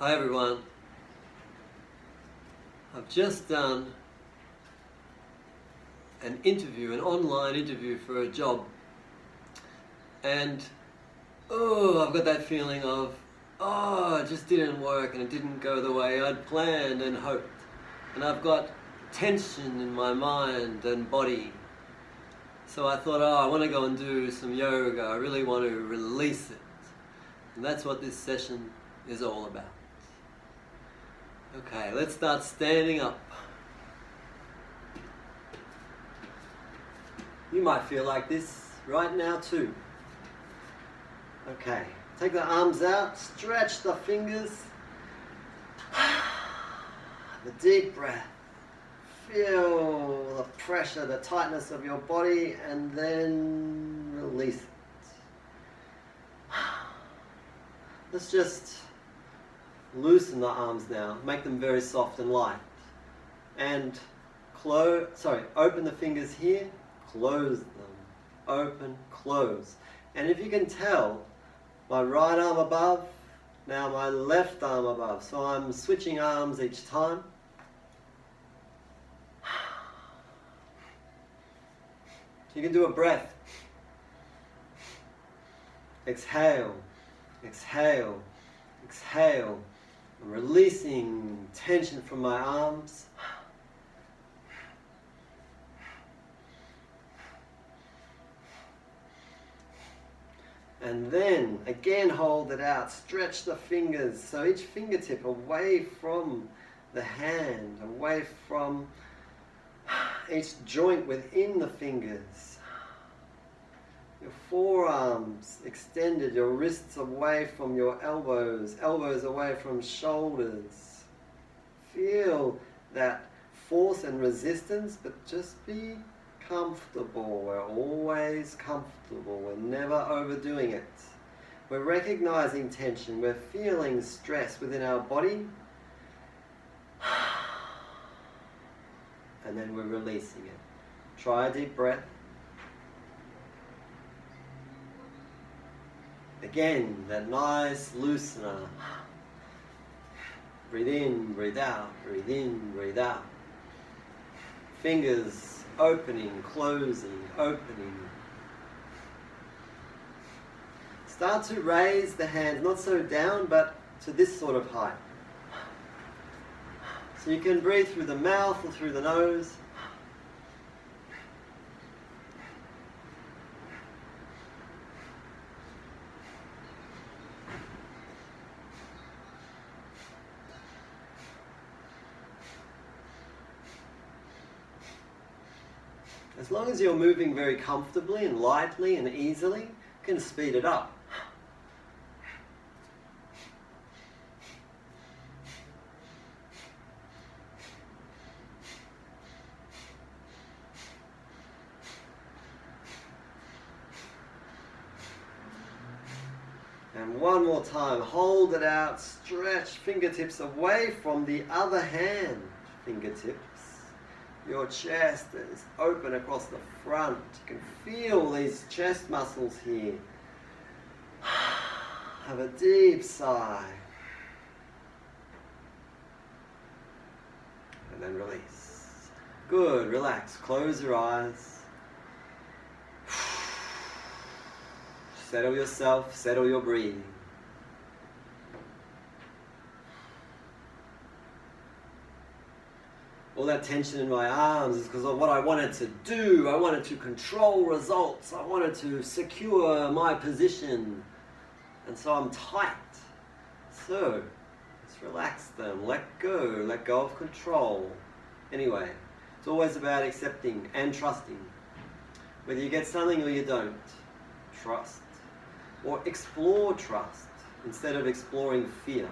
Hi everyone. I've just done an online interview for a job, and I've got that feeling of it just didn't work and it didn't go the way I'd planned and hoped, and I've got tension in my mind and body. So I thought, I want to go and do some yoga. I really want to release it, and that's what this session is all about. Okay, let's start standing up. You might feel like this right now too. Okay, take the arms out, stretch the fingers. Have a deep breath. Feel the pressure, the tightness of your body, and then release it. Let's just loosen the arms now, make them very soft and light. And open the fingers here, close them. Open, close. And if you can tell, my right arm above, now my left arm above. So I'm switching arms each time. You can do a breath. Exhale, exhale, exhale. I'm releasing tension from my arms. And then again hold it out, stretch the fingers, so each fingertip away from the hand, away from each joint within the fingers. Your forearms extended, your wrists away from your elbows, elbows away from shoulders. Feel that force and resistance, but just be comfortable. We're always comfortable. We're never overdoing it. We're recognizing tension. We're feeling stress within our body. And then we're releasing it. Try a deep breath. Again, that nice loosener. Breathe in, breathe out, breathe in, breathe out. Fingers opening, closing, opening. Start to raise the hands, not so down, but to this sort of height. So you can breathe through the mouth or through the nose. As long as you're moving very comfortably and lightly and easily, you can speed it up. And one more time, hold it out, stretch fingertips away from the other hand. Fingertips. Your chest is open across the front. You can feel these chest muscles here. Have a deep sigh. And then release. Good, relax. Close your eyes. Settle yourself, settle your breathing. All that tension in my arms is because of what I wanted to do. I wanted to control results. I wanted to secure my position. And so I'm tight. So, let's relax them. Let go of control. Anyway, it's always about accepting and trusting. Whether you get something or you don't, trust. Or explore trust instead of exploring fear.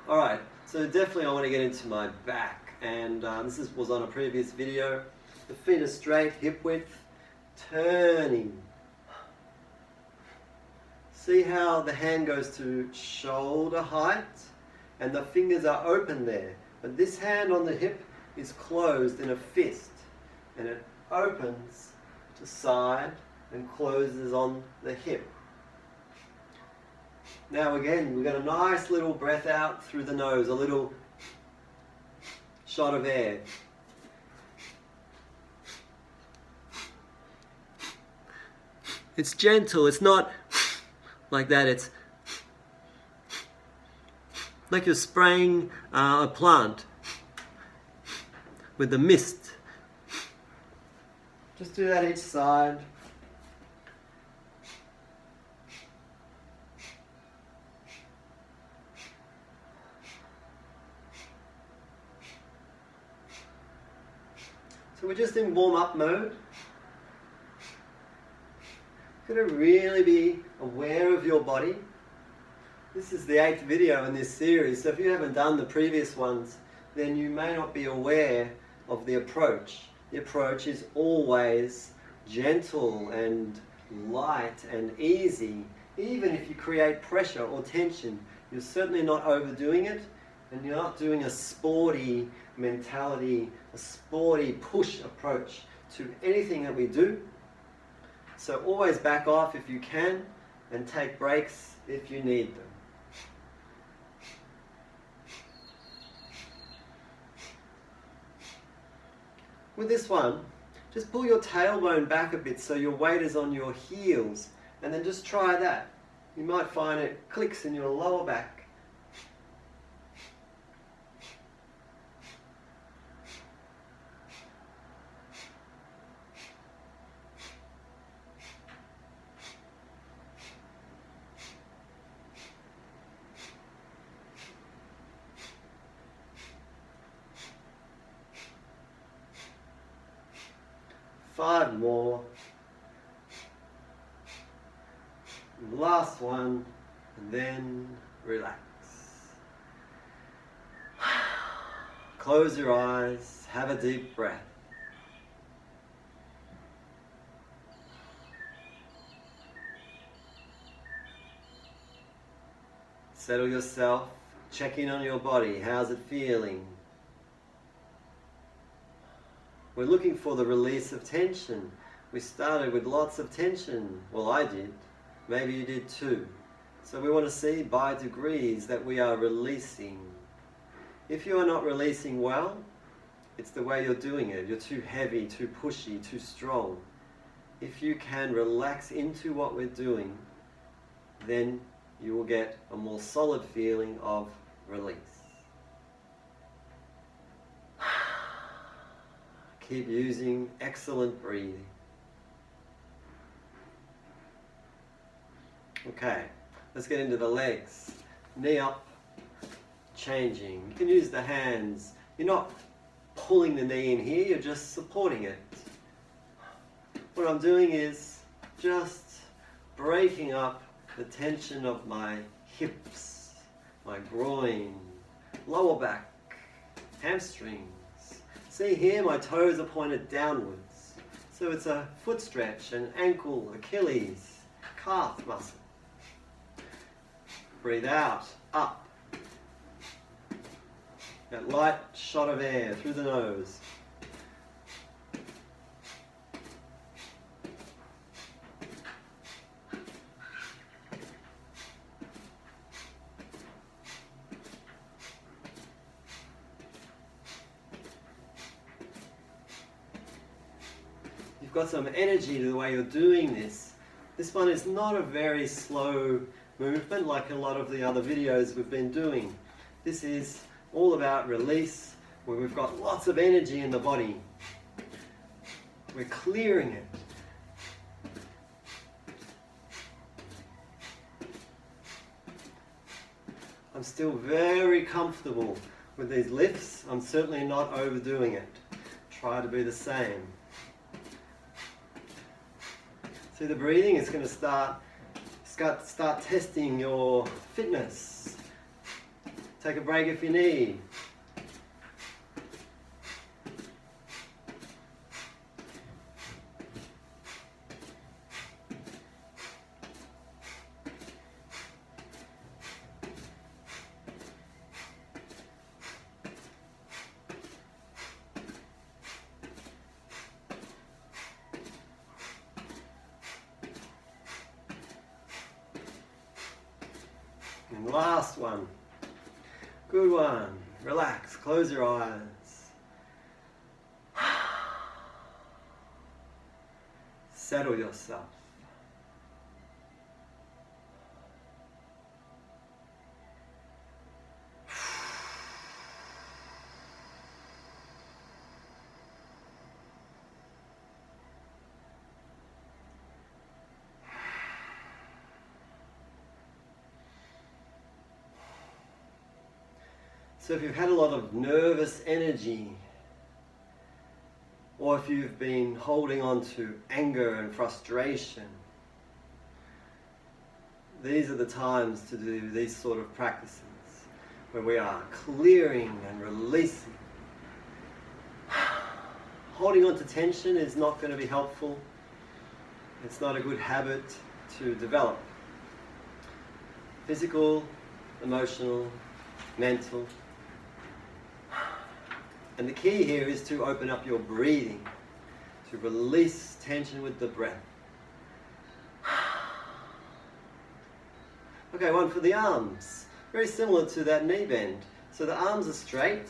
All right. So definitely I want to get into my back, and this was on a previous video. The feet are straight, hip width, turning. See how the hand goes to shoulder height, and the fingers are open there. But this hand on the hip is closed in a fist, and it opens to side and closes on the hip. Now again, we've got a nice little breath out through the nose, a little shot of air. It's gentle, it's not like that, it's like you're spraying a plant with the mist. Just do that each side. So we're just in warm-up mode. You've got to really be aware of your body. This is the 8th video in this series, so if you haven't done the previous ones, then you may not be aware of the approach. The approach is always gentle and light and easy. Even if you create pressure or tension, you're certainly not overdoing it, and you're not doing a sporty mentality, a sporty push approach to anything that we do. So always back off if you can, and take breaks if you need them. With this one, just pull your tailbone back a bit so your weight is on your heels, and then just try that. You might find it clicks in your lower back. Five more. Last one, and then relax. Close your eyes, have a deep breath. Settle yourself, check in on your body. How's it feeling? We're looking for the release of tension. We started with lots of tension. Well, I did. Maybe you did too. So we want to see by degrees that we are releasing. If you are not releasing well, it's the way you're doing it. You're too heavy, too pushy, too strong. If you can relax into what we're doing, then you will get a more solid feeling of release. Keep using excellent breathing. Okay, let's get into the legs. Knee up, changing. You can use the hands. You're not pulling the knee in here, you're just supporting it. What I'm doing is just breaking up the tension of my hips, my groin, lower back, hamstrings. See here, my toes are pointed downwards. So it's a foot stretch, an ankle, Achilles, calf muscle. Breathe out, up. That light shot of air through the nose. You've got some energy to the way you're doing this. This one is not a very slow movement like a lot of the other videos we've been doing. This is all about release, where we've got lots of energy in the body. We're clearing it. I'm still very comfortable with these lifts. I'm certainly not overdoing it. Try to be the same. See the breathing? It's going to start testing your fitness. Take a break if you need. And last one. Good one. Relax, close your eyes. Settle yourself. So if you've had a lot of nervous energy, or if you've been holding on to anger and frustration, these are the times to do these sort of practices, where we are clearing and releasing. Holding on to tension is not going to be helpful. It's not a good habit to develop. Physical, emotional, mental. And the key here is to open up your breathing, to release tension with the breath. Okay, one for the arms. Very similar to that knee bend. So the arms are straight,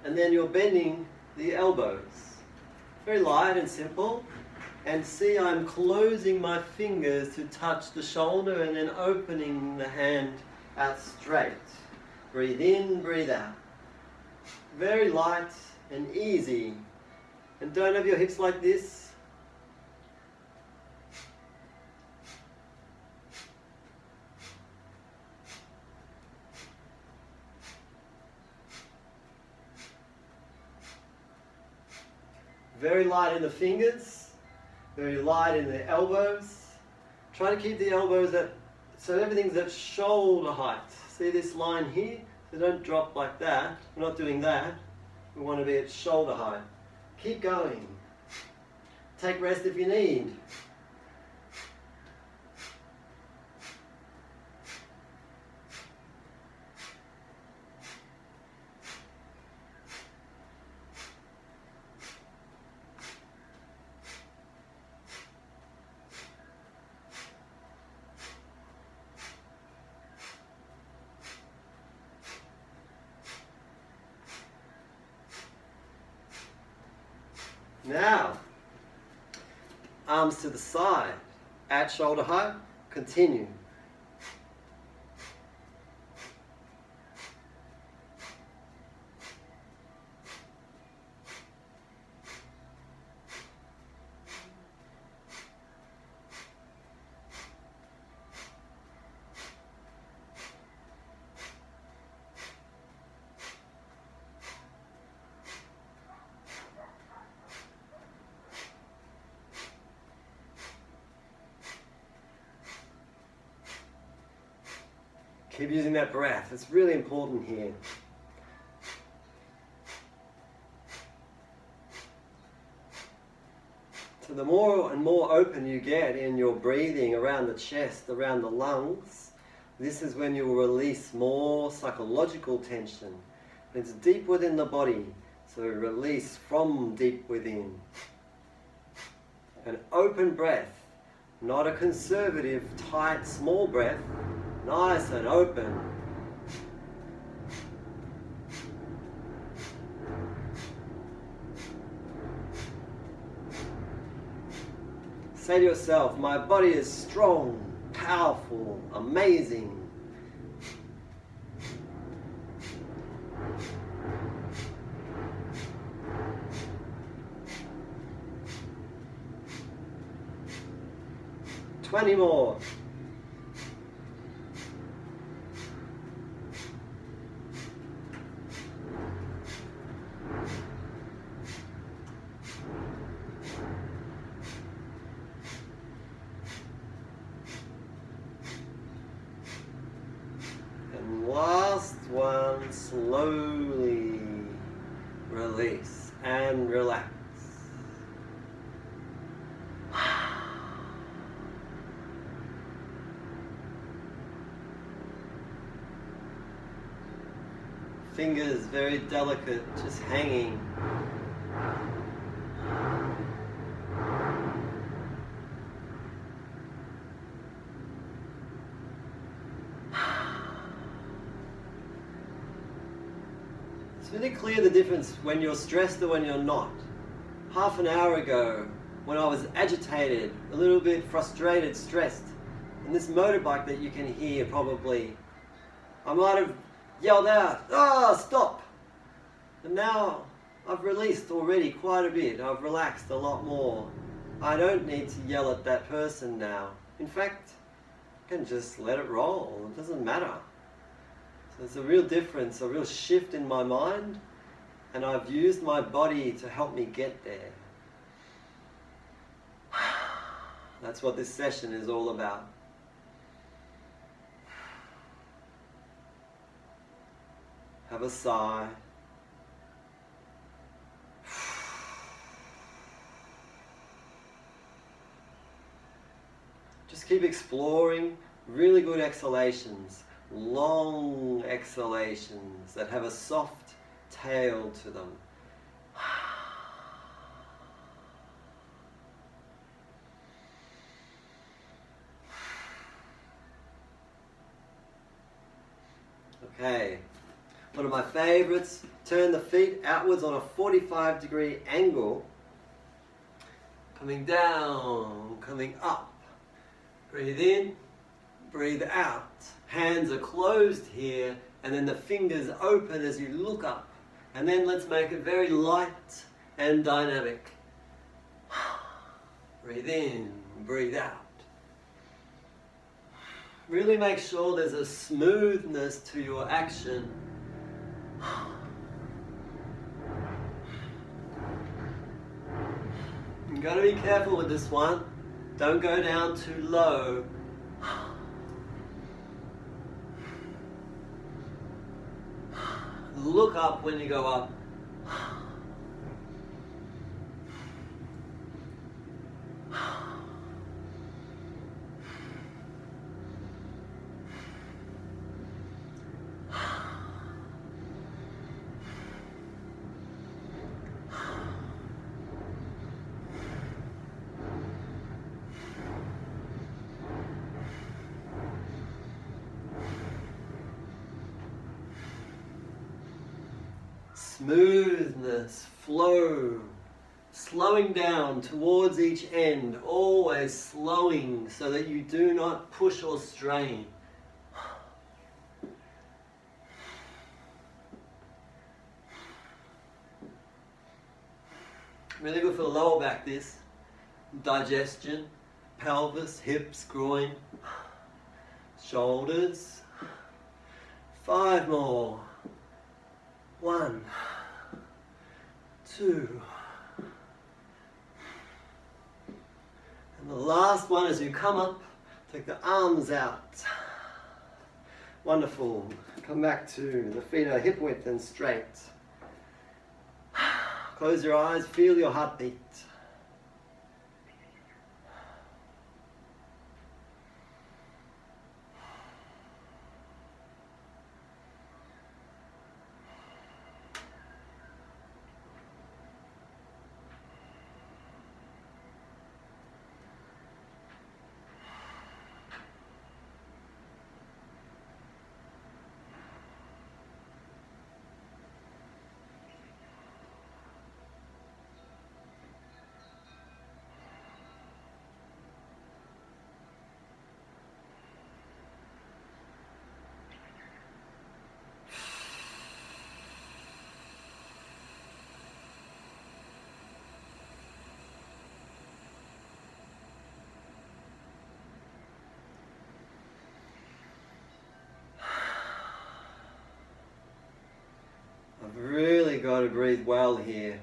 and then you're bending the elbows. Very light and simple. And see, I'm closing my fingers to touch the shoulder and then opening the hand out straight. Breathe in, breathe out. Very light and easy. And don't have your hips like this. Very light in the fingers. Very light in the elbows. Try to keep the elbows so everything's at shoulder height. See this line here? So don't drop like that. We're not doing that. We want to be at shoulder height. Keep going. Take rest if you need. Now, arms to the side, at shoulder height, continue. Keep using that breath. It's really important here. So the more and more open you get in your breathing around the chest, around the lungs, this is when you'll release more psychological tension. It's deep within the body, so release from deep within. An open breath, not a conservative, tight, small breath. Nice and open. Say to yourself, my body is strong, powerful, amazing. Twenty more. Last one, slowly release and relax. Fingers very delicate, just hanging. It's really clear the difference when you're stressed or when you're not. Half an hour ago, when I was agitated, a little bit frustrated, stressed, and this motorbike that you can hear probably, I might have yelled out, "Ah, stop!" And now I've released already quite a bit. I've relaxed a lot more. I don't need to yell at that person now. In fact, I can just let it roll. It doesn't matter. So there's a real difference, a real shift in my mind, and I've used my body to help me get there. That's what this session is all about. Have a sigh. Just keep exploring really good exhalations, long exhalations that have a soft tail to them. Okay, one of my favorites, turn the feet outwards on a 45-degree angle, coming down, coming up. Breathe in, breathe out. Hands are closed here, and then the fingers open as you look up. And then let's make it very light and dynamic. Breathe in, breathe out. Really make sure there's a smoothness to your action. You've got to be careful with this one. Don't go down too low. Look up when you go up. Smoothness, flow, slowing down towards each end, always slowing so that you do not push or strain. Really good for the lower back, this. Digestion, pelvis, hips, groin, shoulders. 5 more. 1, 2. And the last one, as you come up, take the arms out. Wonderful. Come back to the feet are hip width and straight. Close your eyes, feel your heartbeat. I've really got to breathe well here.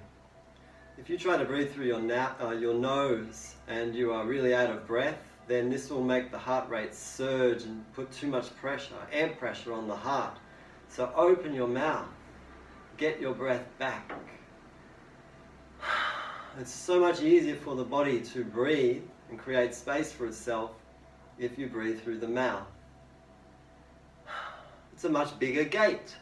If you try to breathe through your nose and you are really out of breath, then this will make the heart rate surge and put too much pressure, air pressure on the heart. So open your mouth, get your breath back. It's so much easier for the body to breathe and create space for itself if you breathe through the mouth. It's a much bigger gate.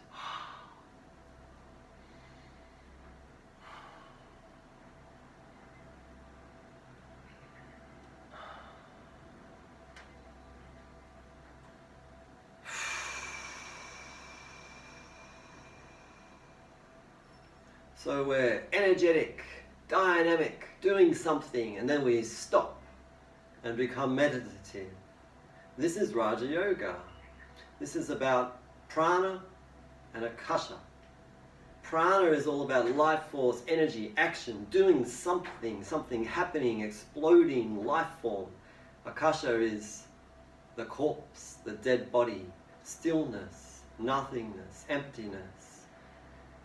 So we're energetic, dynamic, doing something, and then we stop and become meditative. This is Raja Yoga. This is about prana and akasha. Prana is all about life force, energy, action, doing something, something happening, exploding, life form. Akasha is the corpse, the dead body, stillness, nothingness, emptiness,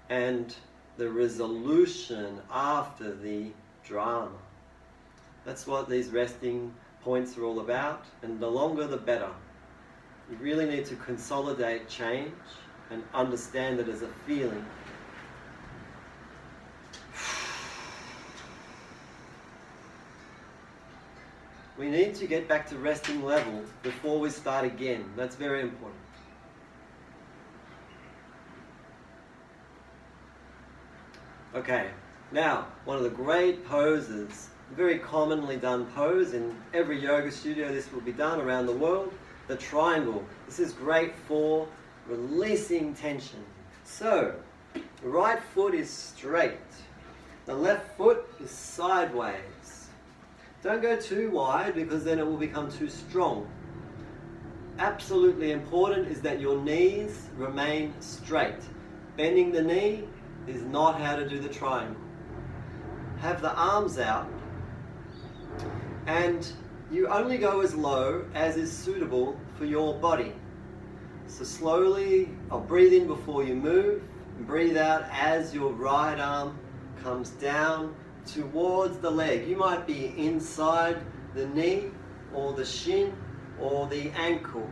and the resolution after the drama. That's what these resting points are all about, and the longer the better. You really need to consolidate change and understand it as a feeling. We need to get back to resting level before we start again. That's very important. Okay, now one of the great poses, very commonly done pose in every yoga studio, this will be done around the world, the triangle. This is great for releasing tension. So, the right foot is straight. The left foot is sideways. Don't go too wide because then it will become too strong. Absolutely important is that your knees remain straight. Bending the knee is not how to do the triangle. Have the arms out, and you only go as low as is suitable for your body. So slowly, I'll breathe in before you move, and breathe out as your right arm comes down towards the leg. You might be inside the knee or the shin or the ankle.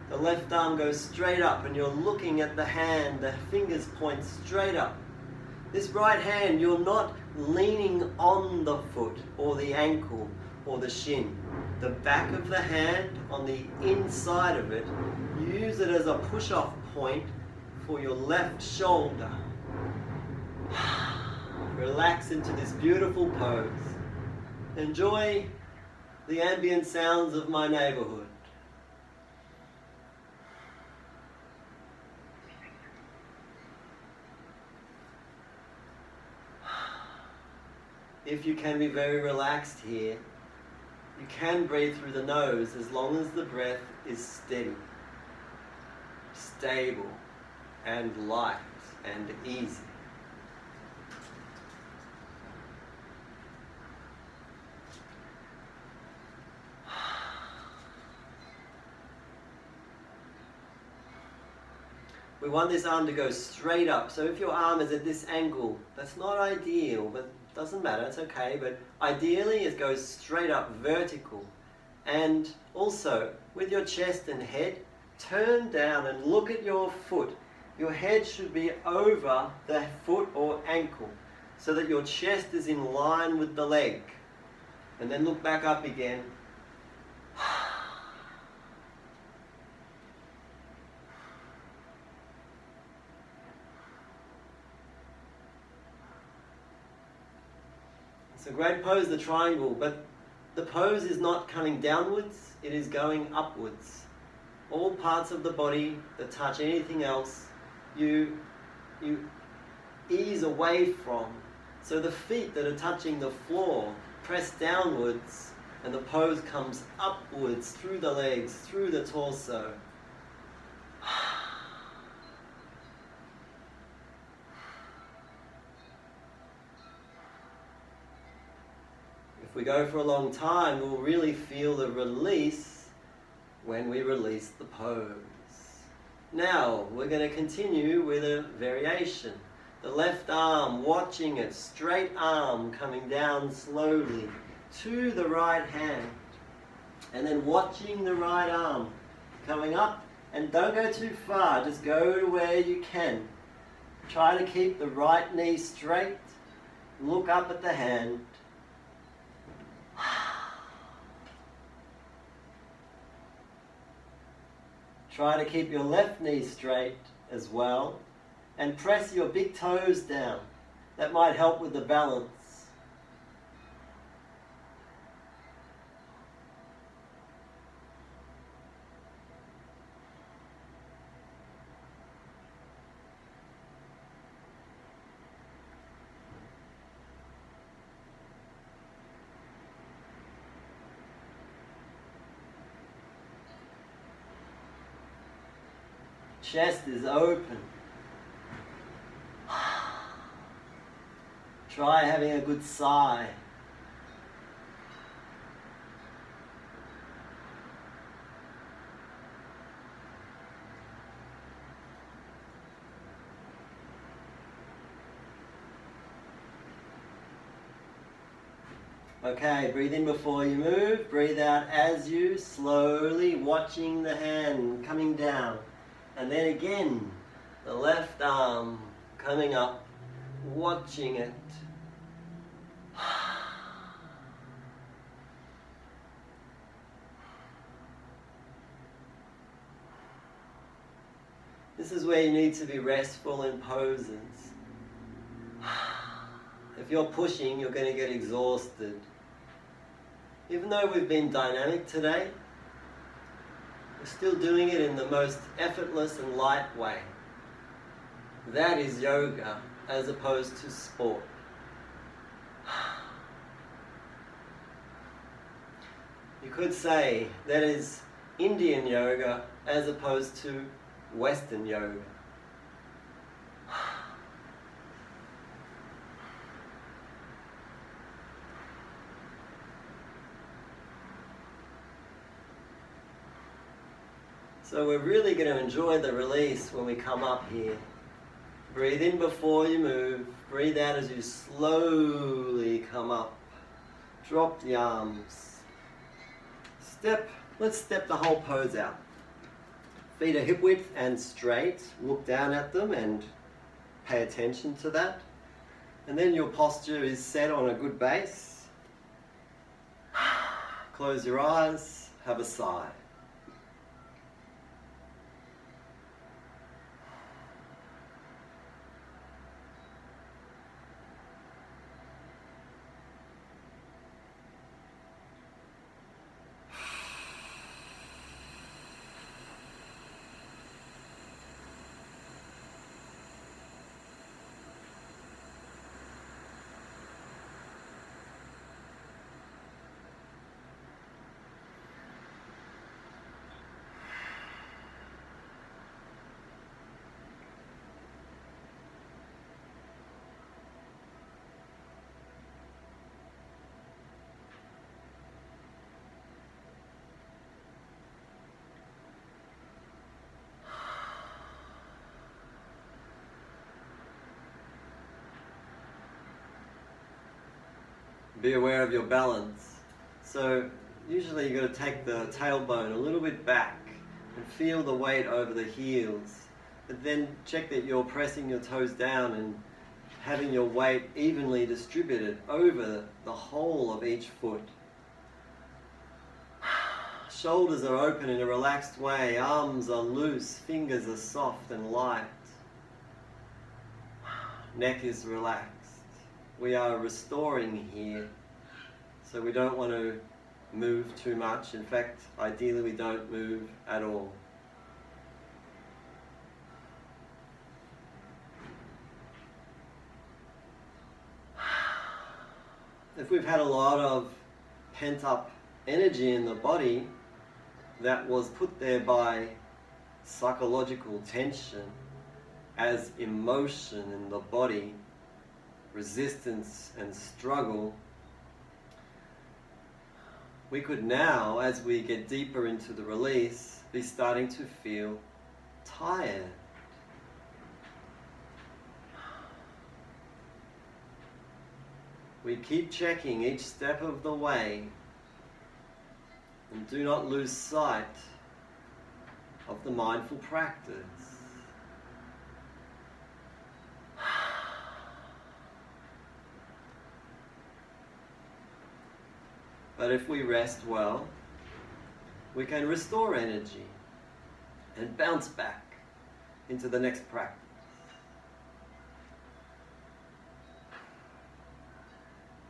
The left arm goes straight up and you're looking at the hand, the fingers point straight up. This right hand, you're not leaning on the foot or the ankle or the shin. The back of the hand on the inside of it, use it as a push-off point for your left shoulder. Relax into this beautiful pose. Enjoy the ambient sounds of my neighborhood. If you can be very relaxed here, you can breathe through the nose as long as the breath is steady, stable, and light and easy. We want this arm to go straight up. So if your arm is at this angle, that's not ideal, but it doesn't matter, it's okay. But ideally it goes straight up, vertical. And also, with your chest and head, turn down and look at your foot. Your head should be over the foot or ankle, so that your chest is in line with the leg. And then look back up again. It's a great pose, the triangle, but the pose is not coming downwards, it is going upwards. All parts of the body that touch anything else, you ease away from. So the feet that are touching the floor press downwards, and the pose comes upwards through the legs, through the torso. If we go for a long time, we'll really feel the release when we release the pose. Now, we're going to continue with a variation. The left arm, watching it, straight arm coming down slowly to the right hand. And then watching the right arm coming up. And don't go too far, just go to where you can. Try to keep the right knee straight. Look up at the hand. Try to keep your left knee straight as well, and press your big toes down. That might help with the balance. chest is open. Try having a good sigh. Okay, breathe in before you move, breathe out as you slowly watching the hand coming down. And then again, the left arm coming up, watching it. This is where you need to be restful in poses. If you're pushing, you're going to get exhausted. Even though we've been dynamic today, we're still doing it in the most effortless and light way. That is yoga as opposed to sport. You could say that is Indian yoga as opposed to Western yoga. So we're really going to enjoy the release when we come up here. Breathe in before you move. Breathe out as you slowly come up. Drop the arms. Let's step the whole pose out. Feet are hip width and straight. Look down at them and pay attention to that. And then your posture is set on a good base. Close your eyes, have a sigh. Be aware of your balance. So usually you've got to take the tailbone a little bit back and feel the weight over the heels. But then check that you're pressing your toes down and having your weight evenly distributed over the whole of each foot. Shoulders are open in a relaxed way, arms are loose, fingers are soft and light. Neck is relaxed. We are restoring here, so we don't want to move too much. In fact, ideally we don't move at all. If we've had a lot of pent-up energy in the body that was put there by psychological tension as emotion in the body, resistance and struggle, we could now, as we get deeper into the release, be starting to feel tired. We keep checking each step of the way and do not lose sight of the mindful practice. But if we rest well, we can restore energy and bounce back into the next practice.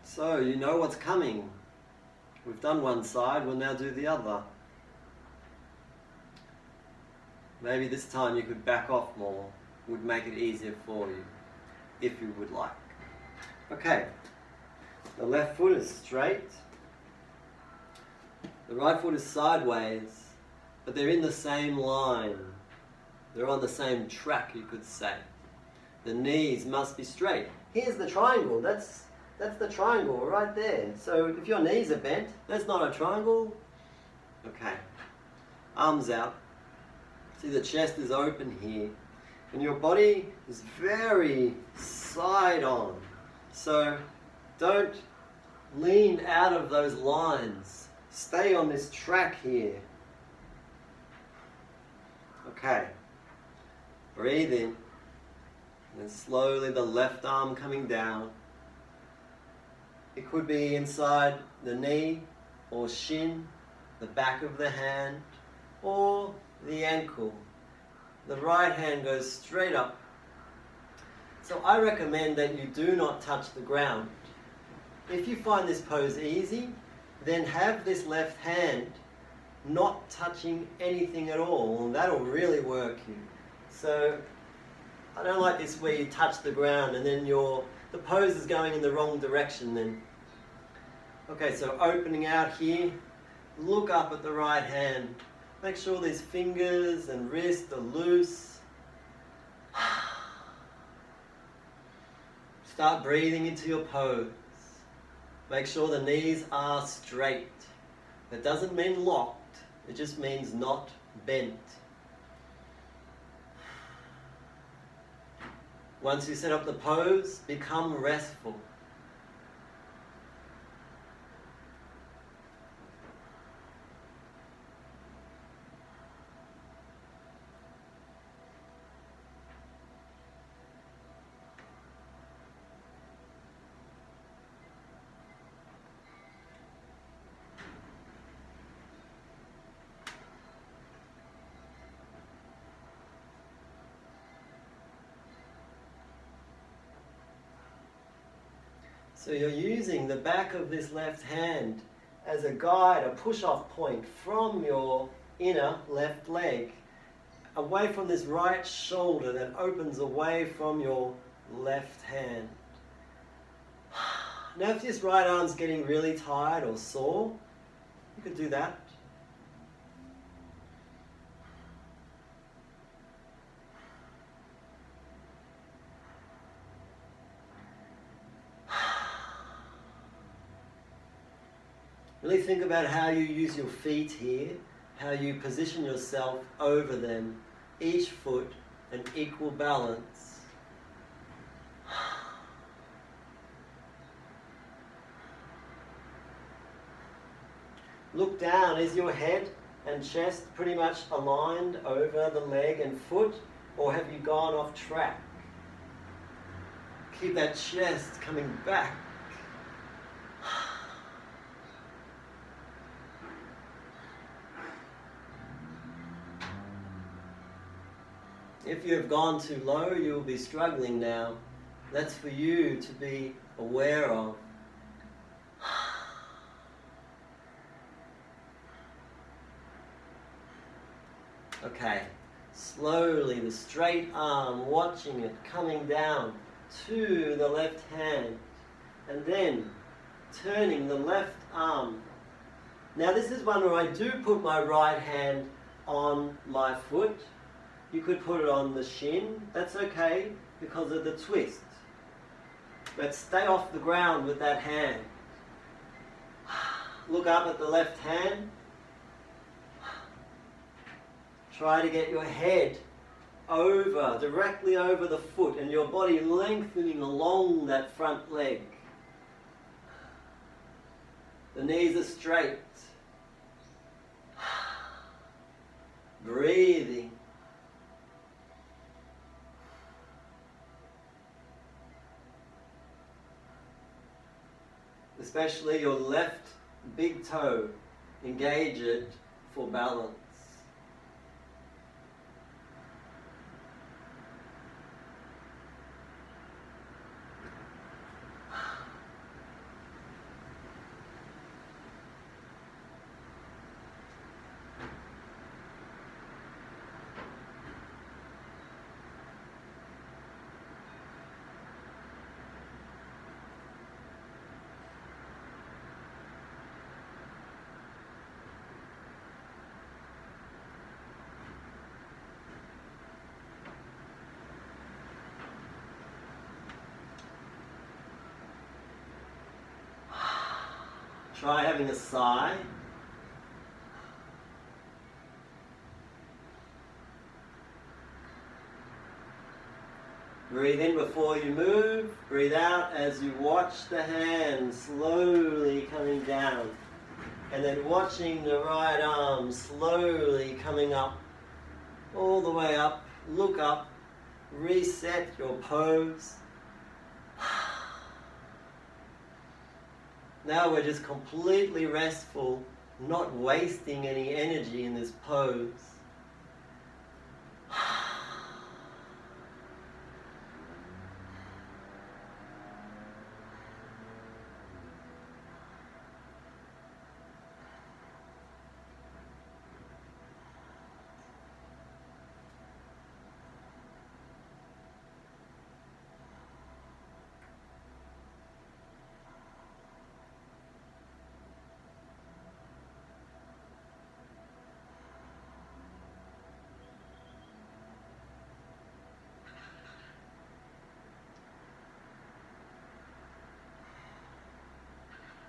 So you know what's coming. We've done one side, we'll now do the other. Maybe this time you could back off more, would make it easier for you, if you would like. Okay, the left foot is straight. The right foot is sideways, but they're in the same line. They're on the same track, you could say. The knees must be straight. Here's the triangle. That's the triangle right there. So if your knees are bent, that's not a triangle. Okay. Arms out. See, the chest is open here. And your body is very side on. So don't lean out of those lines. Stay on this track here. Okay. Breathe in. And slowly the left arm coming down. It could be inside the knee or shin, the back of the hand, or the ankle. The right hand goes straight up. So I recommend that you do not touch the ground. If you find this pose easy, then have this left hand not touching anything at all, and that'll really work you. So I don't like this where you touch the ground and then the pose is going in the wrong direction then. Okay, so opening out here, look up at the right hand. Make sure these fingers and wrist are loose. Start breathing into your pose. Make sure the knees are straight. That doesn't mean locked, it just means not bent. Once you set up the pose, become restful. So you're using the back of this left hand as a guide, a push-off point from your inner left leg, away from this right shoulder that opens away from your left hand. Now if this right arm's getting really tired or sore, you could do that. Really think about how you use your feet here, how you position yourself over them, each foot an equal balance. Look down, is your head and chest pretty much aligned over the leg and foot, or have you gone off track? Keep that chest coming back. If you have gone too low, you will be struggling now. That's for you to be aware of. Okay, slowly the straight arm, watching it coming down to the left hand, and then turning the left arm. Now this is one where I do put my right hand on my foot. You could put it on the shin, that's okay because of the twist. But stay off the ground with that hand. Look up at the left hand. Try to get your head over, directly over the foot, and your body lengthening along that front leg. The knees are straight. Breathing. Especially your left big toe, engage it for balance. Try having a sigh. Breathe in before you move. Breathe out as you watch the hand slowly coming down. And then watching the right arm slowly coming up. All the way up. Look up. Reset your pose. Now we're just completely restful, not wasting any energy in this pose.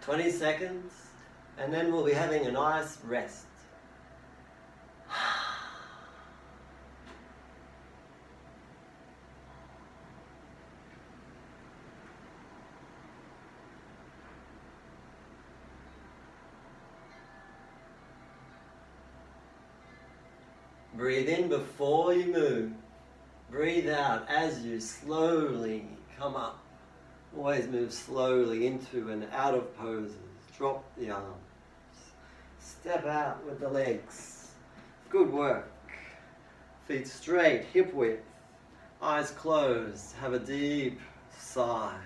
"20 seconds, and then we'll be having a nice rest." Breathe in before you move. Breathe out as you slowly come up. Always move slowly into and out of poses. Drop the arms. Step out with the legs. Good work. Feet straight, hip width. Eyes closed. Have a deep sigh.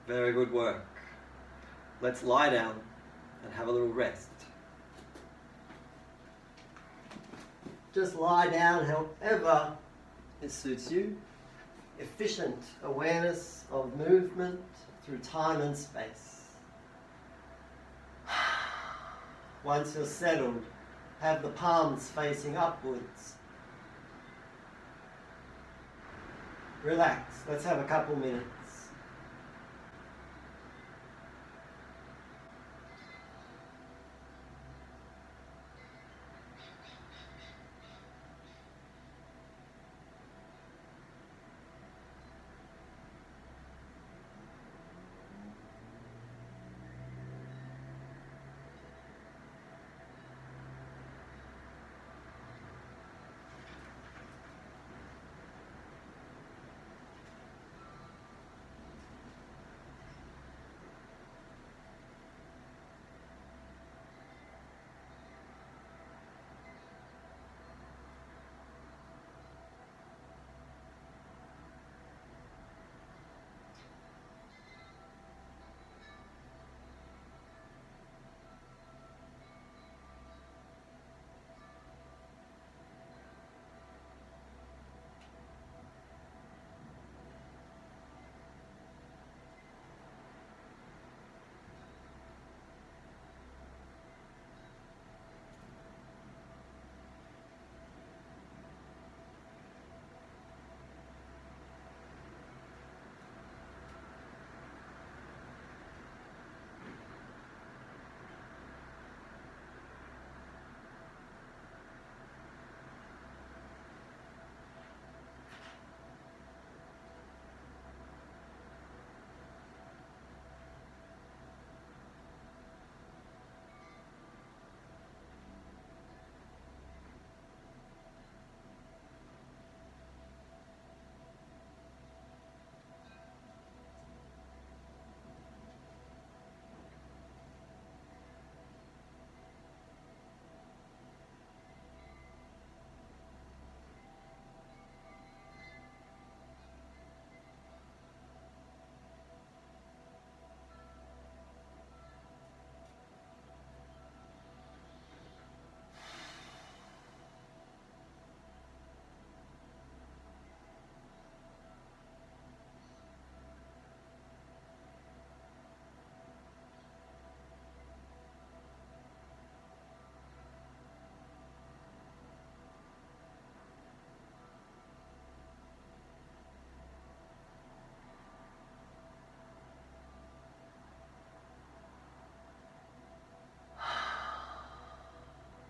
Very good work. Let's lie down and have a little rest. Just lie down however it suits you. Efficient awareness of movement through time and space. Once you're settled, have the palms facing upwards. Relax. Let's have a couple minutes.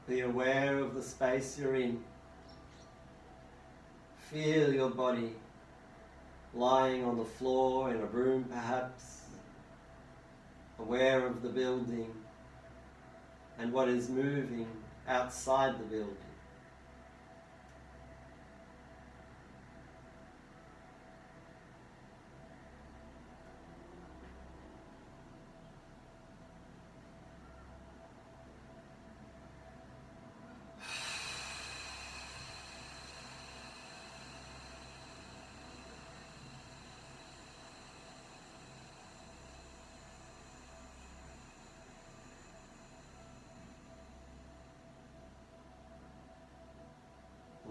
Be aware of the space you're in. Feel your body lying on the floor in a room perhaps, aware of the building and what is moving outside the building.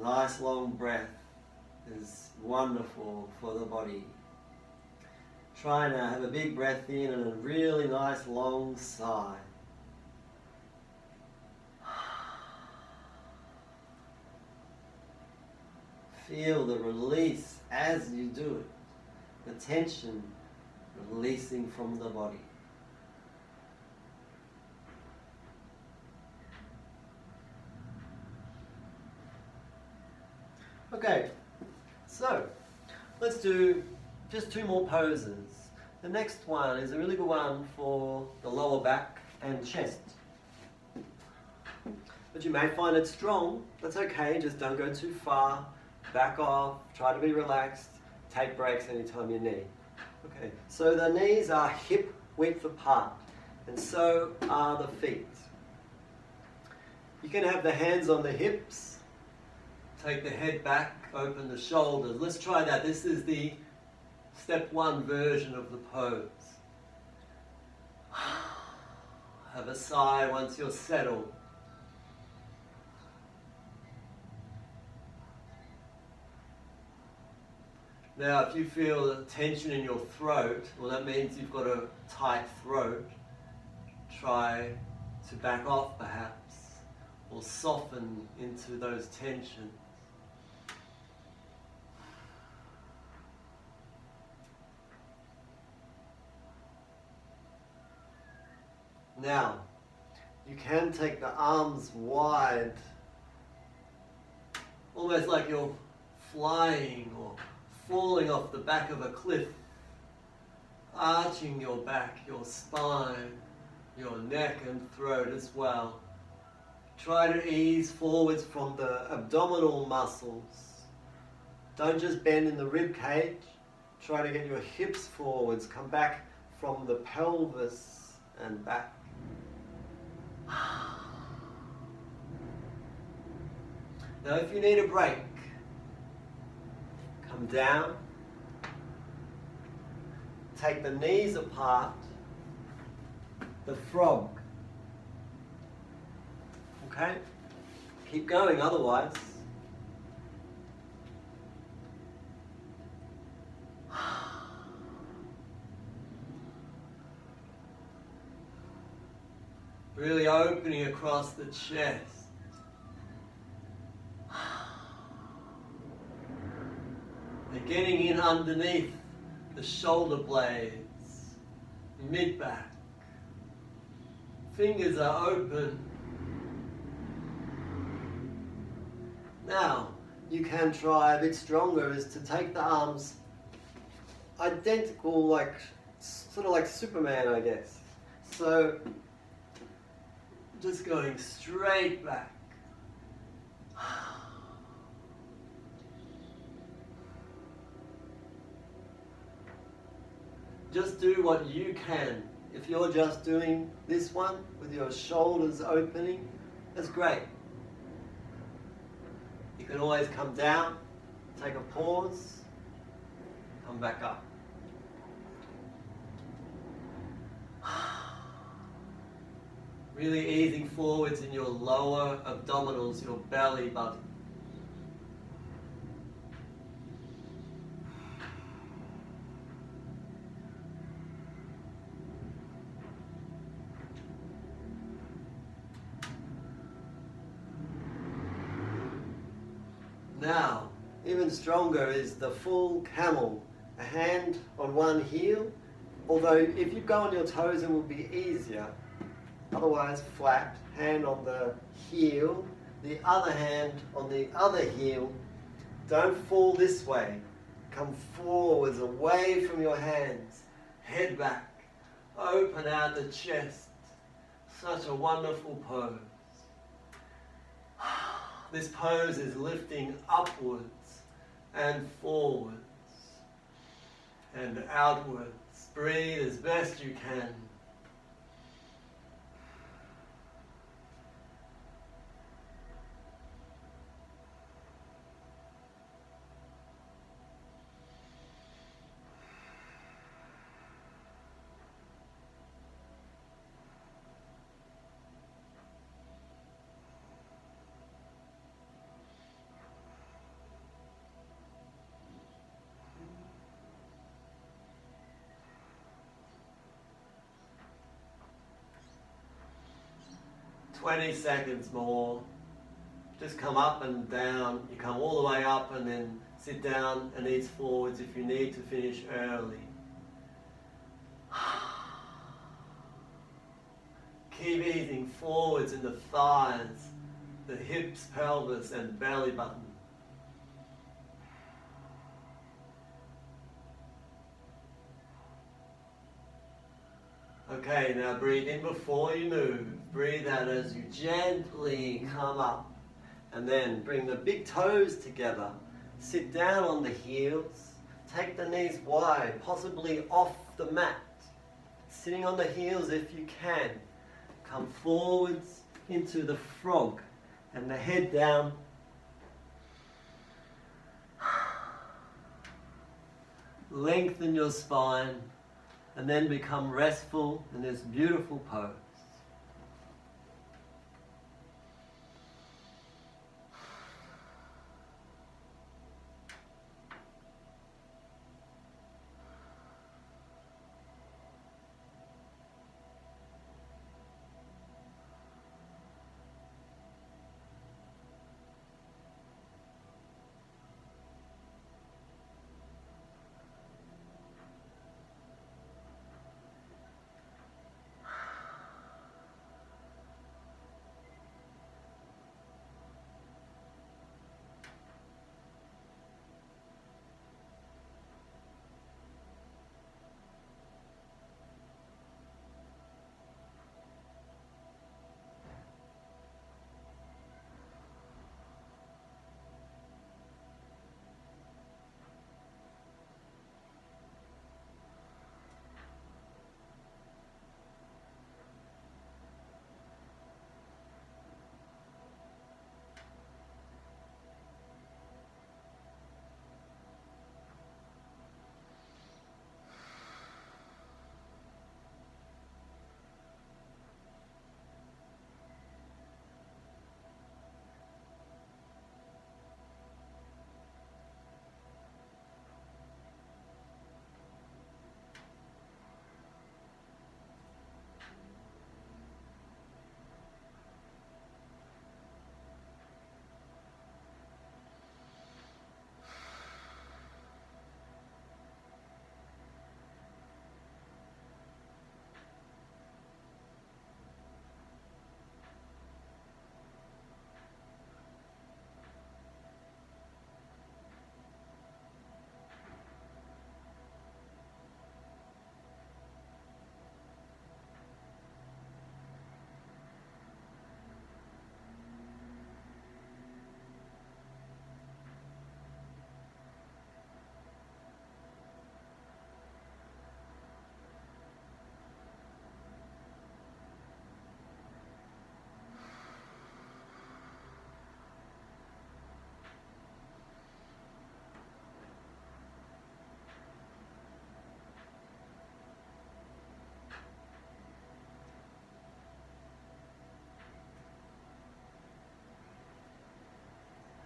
Nice long breath is wonderful for the body. Try to have a big breath in and a really nice long sigh. Feel the release as you do it, the tension releasing from the body. Okay, so let's do just 2 more poses. The next one is a really good one for the lower back and chest. But you may find it strong. That's okay, just don't go too far. Back off, try to be relaxed. Take breaks anytime you need. Okay, so the knees are hip width apart, and so are the feet. You can have the hands on the hips. Take the head back, open the shoulders. Let's try that. This is the step 1 version of the pose. Have a sigh once you're settled. Now, if you feel the tension in your throat, well, that means you've got a tight throat. Try to back off perhaps, or soften into those tensions. Now, you can take the arms wide, almost like you're flying or falling off the back of a cliff, arching your back, your spine, your neck and throat as well. Try to ease forwards from the abdominal muscles. Don't just bend in the rib cage. Try to get your hips forwards, come back from the pelvis and back. Now if you need a break, come down, take the knees apart, the frog. Okay? Keep going otherwise. Really opening across the chest. And getting in underneath the shoulder blades, mid-back. Fingers are open. Now, you can try a bit stronger, is to take the arms identical, like sort of like Superman, I guess. So, just going straight back. Just do what you can. If you're just doing this one with your shoulders opening, that's great. You can always come down, take a pause, come back up. Really easing forwards in your lower abdominals, your belly button. Now, even stronger is the full camel. A hand on one heel, although if you go on your toes it will be easier. Otherwise flat, hand on the heel, the other hand on the other heel. Don't fall this way. Come forwards, away from your hands. Head back. Open out the chest. Such a wonderful pose. This pose is lifting upwards and forwards and outwards. Breathe as best you can. "20 seconds more." Just come up and down. You come all the way up and then sit down and ease forwards if you need to finish early. Keep easing forwards in the thighs, the hips, pelvis and belly button. Okay, now breathe in before you move. Breathe out as you gently come up. And then bring the big toes together. Sit down on the heels. Take the knees wide, possibly off the mat. Sitting on the heels if you can. Come forwards into the frog and the head down. Lengthen your spine. And then become restful in this beautiful pose.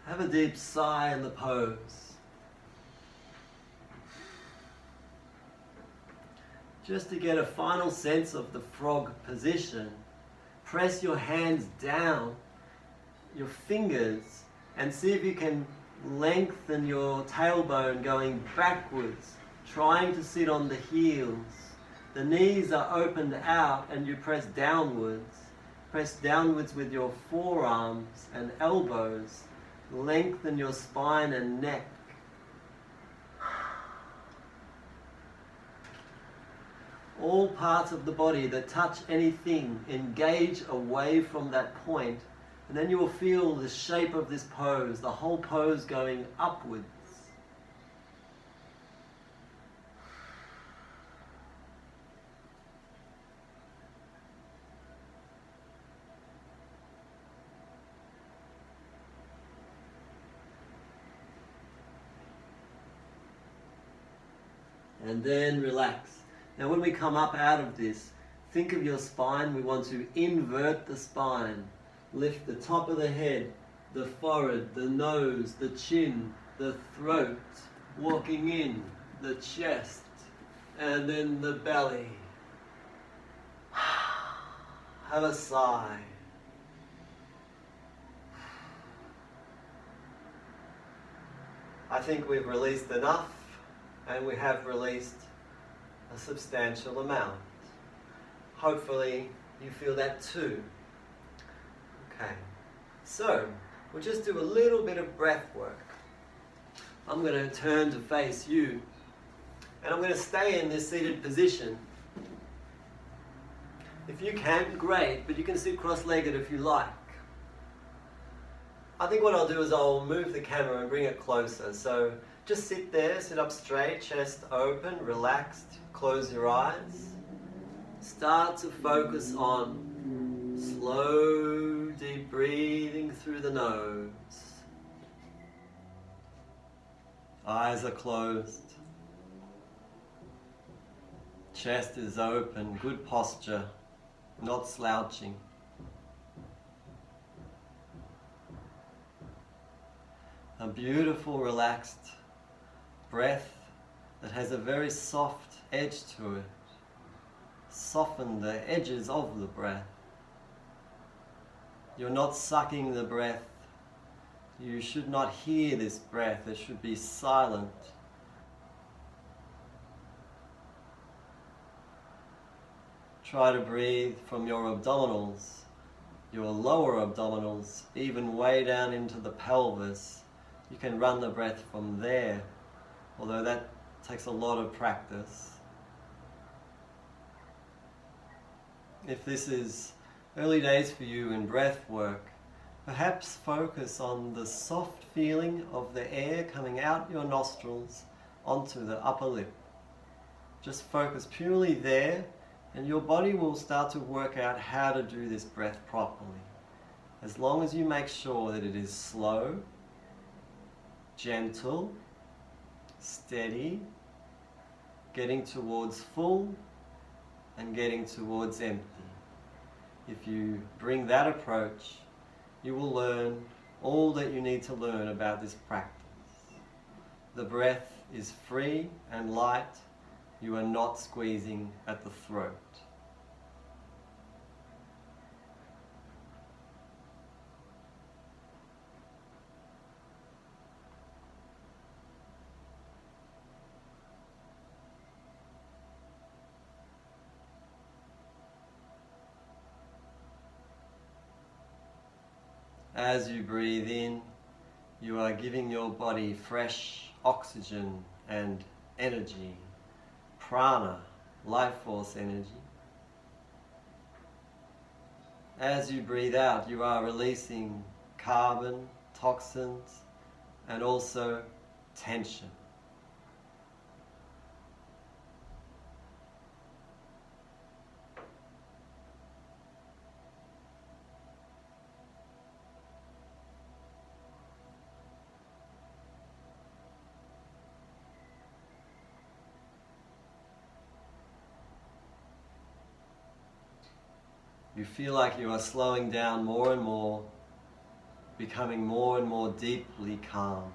Have a deep sigh in the pose. Just to get a final sense of the frog position, press your hands down, your fingers, and see if you can lengthen your tailbone going backwards, trying to sit on the heels, The knees are opened out and you press downwards. Press downwards with your forearms and elbows. Lengthen your spine and neck. All parts of the body that touch anything engage away from that point, and then you will feel the shape of this pose, the whole pose going upwards. And then relax. Now when we come up out of this, think of your spine. We want to invert the spine. Lift the top of the head, the forehead, the nose, the chin, the throat, walking in, the chest, and then the belly. Have a sigh. I think we've released enough, and we have released a substantial amount. Hopefully you feel that too. Okay, so we'll just do a little bit of breath work. I'm going to turn to face you, and I'm going to stay in this seated position. If you can, great, but you can sit cross-legged if you like. I think what I'll do is I'll move the camera and bring it closer. So just sit there, sit up straight, chest open, relaxed, close your eyes. Start to focus on slow, deep breathing through the nose. Eyes are closed. Chest is open, good posture, not slouching. A beautiful, relaxed breath that has a very soft edge to it. Soften the edges of the breath. You're not sucking the breath. You should not hear this breath. It should be silent. Try to breathe from your abdominals, your lower abdominals, even way down into the pelvis. You can run the breath from there, although that takes a lot of practice. If this is early days for you in breath work, perhaps focus on the soft feeling of the air coming out your nostrils onto the upper lip. Just focus purely there, and your body will start to work out how to do this breath properly. As long as you make sure that it is slow, gentle, steady, getting towards full and getting towards empty. If you bring that approach, you will learn all that you need to learn about this practice. The breath is free and light. You are not squeezing at the throat. As you breathe in, you are giving your body fresh oxygen and energy, prana, life force energy. As you breathe out, you are releasing carbon, toxins, and also tension. You feel like you are slowing down more and more, becoming more and more deeply calm.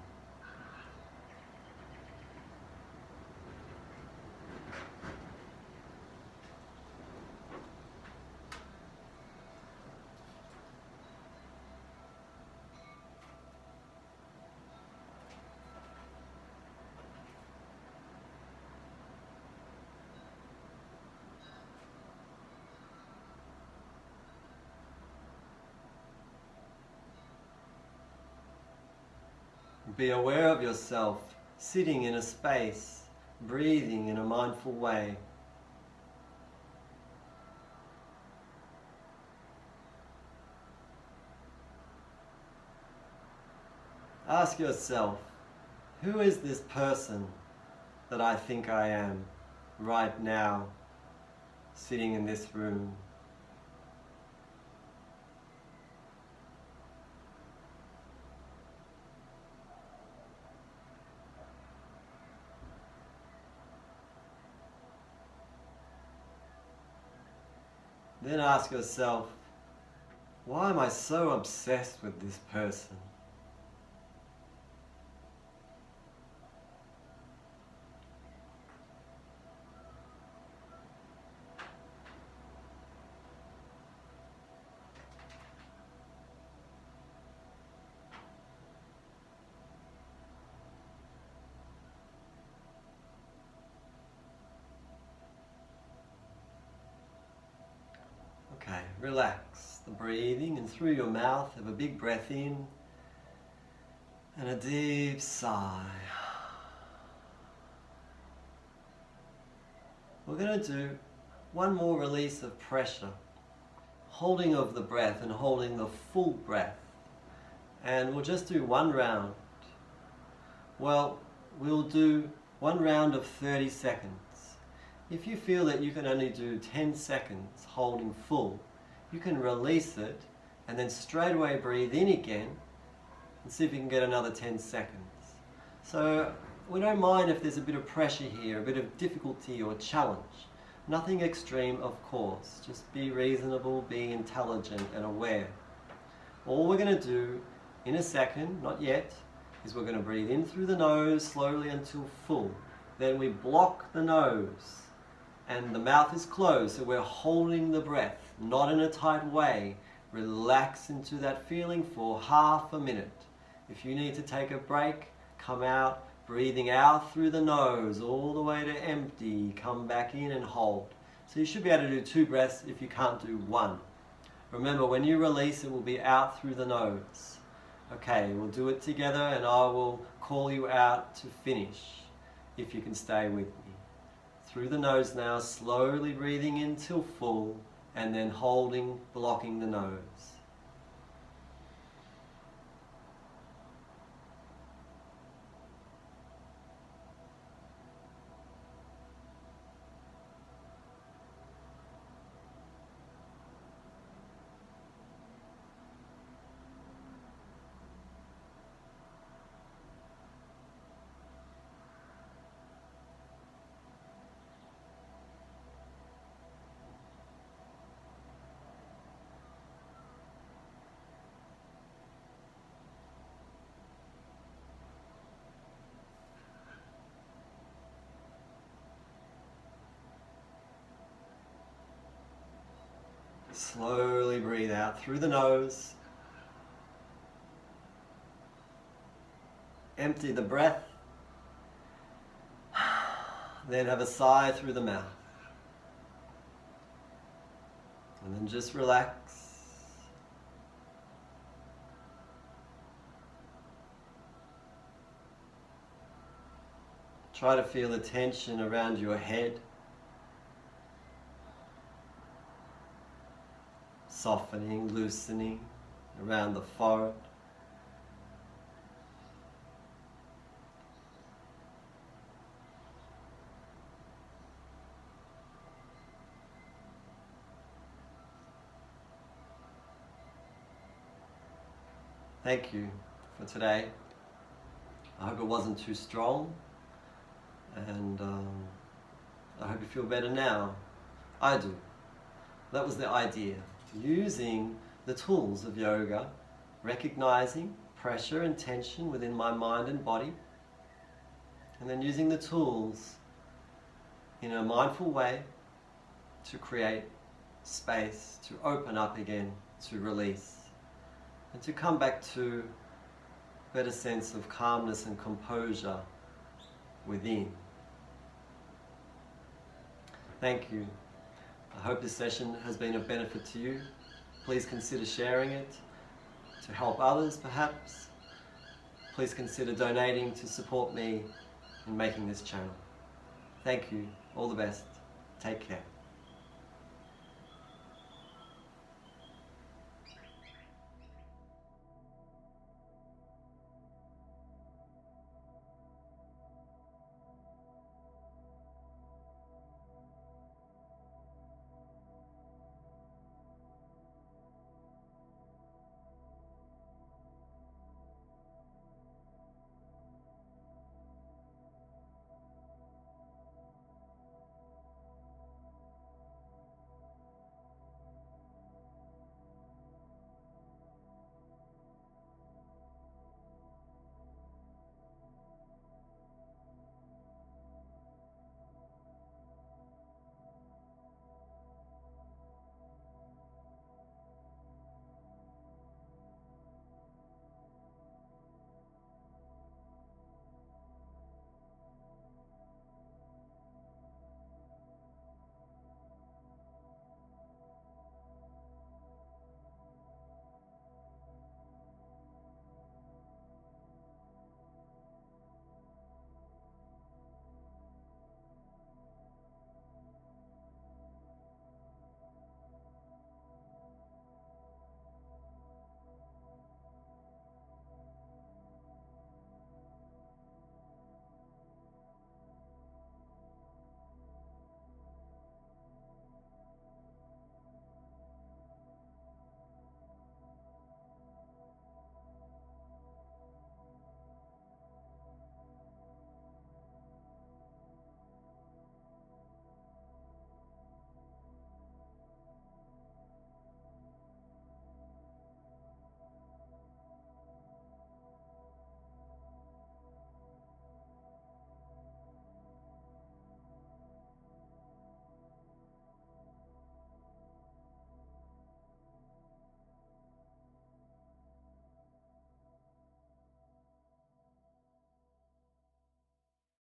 Be aware of yourself sitting in a space, breathing in a mindful way. Ask yourself, who is this person that I think I am right now, sitting in this room? Then ask yourself, why am I so obsessed with this person? Okay, relax the breathing, and through your mouth have a big breath in and a deep sigh. We're going to do one more release of pressure, holding of the breath and holding the full breath. And we'll just do one round. Well, we'll do one round of 30 seconds. If you feel that you can only do 10 seconds holding full, you can release it and then straight away breathe in again and see if you can get another 10 seconds. So we don't mind if there's a bit of pressure here, a bit of difficulty or challenge. Nothing extreme, of course. Just be reasonable, be intelligent and aware. All we're going to do in a second, not yet, is we're going to breathe in through the nose slowly until full. Then we block the nose and the mouth is closed, so we're holding the breath, not in a tight way. Relax into that feeling for half a minute. If you need to take a break, come out, breathing out through the nose all the way to empty, come back in and hold. So you should be able to do 2 breaths if you can't do 1. Remember, when you release, it will be out through the nose. Okay, we'll do it together and I will call you out to finish, if you can stay with me. Through the nose now, slowly breathing in till full and then holding, blocking the nose. Slowly breathe out through the nose. Empty the breath. Then have a sigh through the mouth. And then just relax. Try to feel the tension around your head. Softening, loosening around the forehead. Thank you for today. I hope it wasn't too strong, and I hope you feel better now. I do. That was the idea. Using the tools of yoga, recognizing pressure and tension within my mind and body, and then using the tools in a mindful way to create space, to open up again, to release, and to come back to a better sense of calmness and composure within. Thank you. I hope this session has been of benefit to you. Please consider sharing it to help others perhaps. please consider donating to support me in making this channel. Thank you. All the best. Take care.